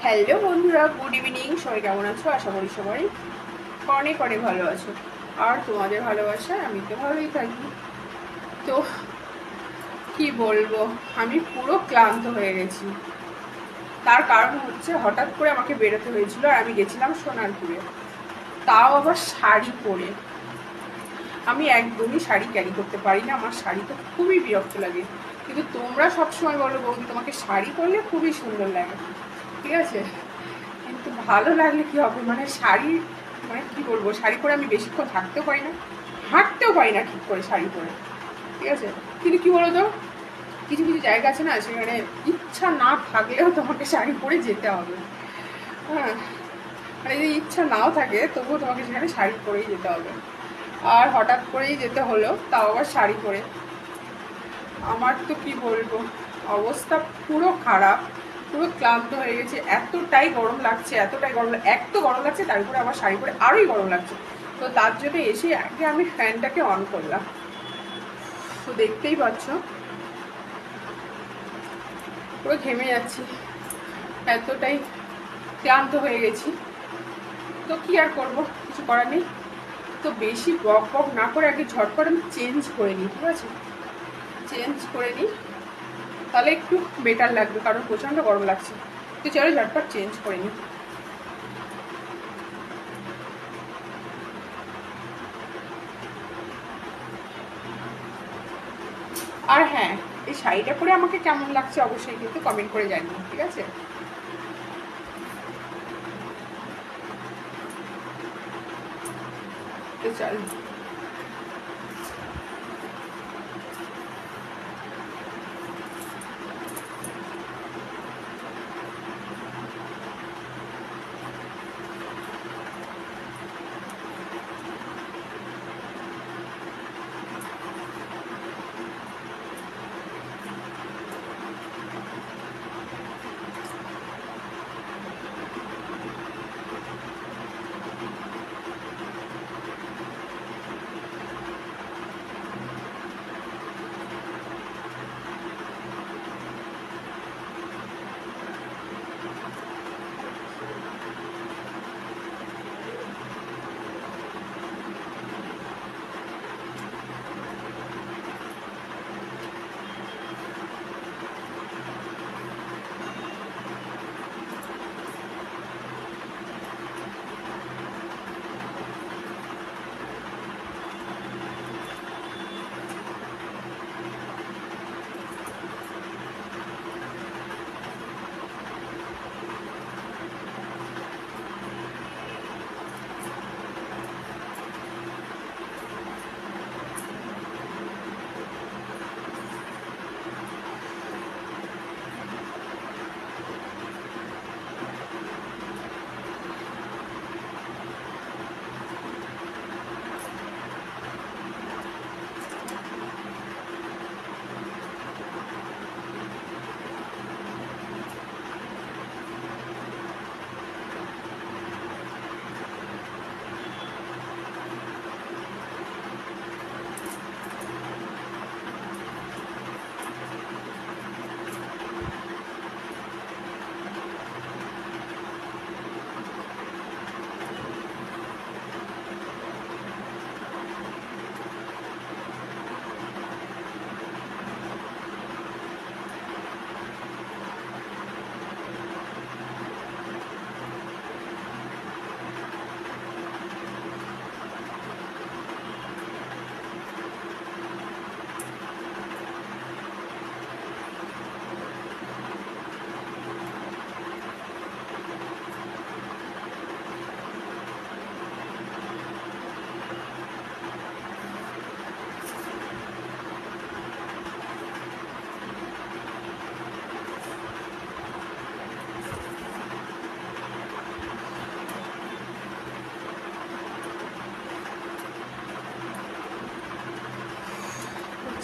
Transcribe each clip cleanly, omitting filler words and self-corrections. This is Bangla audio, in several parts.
হ্যালো বন্ধুরা, গুড ইভিনিং। সবাই কেমন আছো? আশা করি সবাই অনেক অনেক ভালো আছো। আর তোমাদের ভালোবাসায় আমি তো ভালোই থাকি। তো কি বলবো, আমি পুরো ক্লান্ত হয়ে গেছি। তার কারণ হচ্ছে হঠাৎ করে আমাকে বেরোতে হয়েছিল, আর আমি গেছিলাম সোনারপুরে, তাও আবার শাড়ি পরে। আমি একদমই শাড়ি ক্যারি করতে পারি না, আমার শাড়ি তো খুবই বিরক্ত লাগে। কিন্তু তোমরা সবসময় বলো বৌদি তোমাকে শাড়ি পরলে খুবই সুন্দর লাগে, ঠিক আছে? কিন্তু ভালো লাগলে কি হবে, মানে শাড়ি, মানে কি বলবো, শাড়ি পরে আমি বেশিক্ষণ থাকতেও পারি না, হাঁটতেও পারি না ঠিক করে শাড়ি পরে, ঠিক আছে? কিন্তু কি বলতো, কিছু কিছু জায়গা আছে না, সেখানে ইচ্ছা না থাকলেও তোমাকে শাড়ি পরে যেতে হবে। হ্যাঁ, মানে যদি ইচ্ছা নাও থাকে তবুও তোমাকে সেখানে শাড়ি পরেই যেতে হবে। আর হঠাৎ করেই যেতে হলো, তাও আবার শাড়ি পরে। আমার তো কি বলবো, অবস্থা পুরো খারাপ, পুরো ক্লান্ত হয়ে গেছে। এতটাই গরম লাগছে, এক তো গরম লাগছে, তার উপরে আবার শাড়ি পরে আরোই গরম লাগছে। তো তার জন্য এসে আগে আমি ফ্যানটাকে অন করলাম। তো দেখতেই পাচ্ছ পুরো ঘেমে যাচ্ছি, এতটাই ক্লান্ত হয়ে গেছি। তো কি আর করবো, কিছু করার নেই। তো বেশি বক বক না করে আগে ঝটপট আমি চেঞ্জ করে নিই, ঠিক আছে? চেঞ্জ করে নিই, তাহলে একটু বেটার লাগবে, কারণ প্রচণ্ড গরম লাগছে। তো চলো ঝটপট চেঞ্জ করে নিই। আর হ্যাঁ, এই শাড়িটা পরে আমাকে কেমন লাগছে অবশ্যই কিন্তু কমেন্ট করে জানিও, ঠিক আছে? তো চল।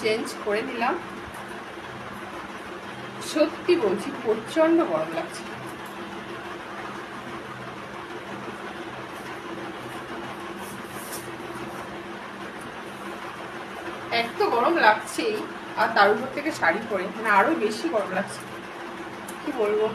চেঞ্জ করে নিলাম। সত্যি বলছি, প্রচন্ড গরম লাগছে। এক তো গরম লাগছেই, আর তার উপর থেকে শাড়ি পরে মানে আরো বেশি গরম লাগছে। কি বলবো,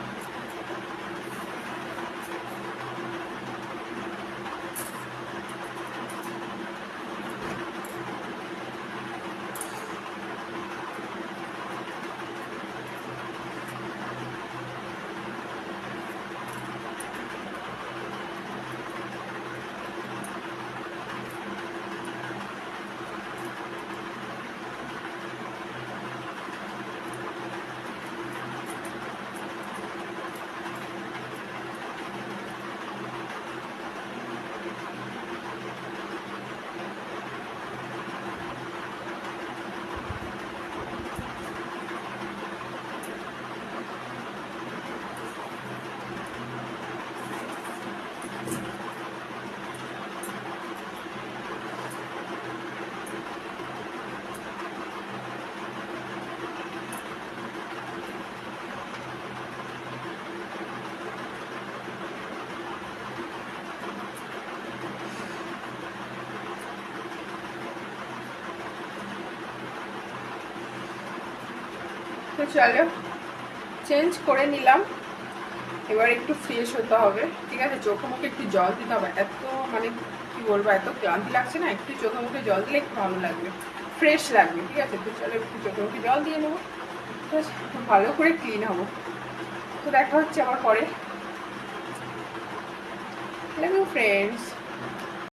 তো চলো চেঞ্জ করে নিলাম, এবার একটু ফ্রেশ হতে হবে, ঠিক আছে? চোখে মুখে একটু জল দিতে হবে, এত মানে কি বলবো, এত ক্লান্তি লাগছে না, একটু চোখে মুখে জল দিলে একটু ভালো লাগবে, ফ্রেশ লাগবে, ঠিক আছে? তো চলো একটু চোখে মুখে জল দিয়ে নেবো, ঠিক আছে? একটু ভালো করে ক্লিন হবো। তো দেখা হচ্ছে আবার পরে। Love you friends.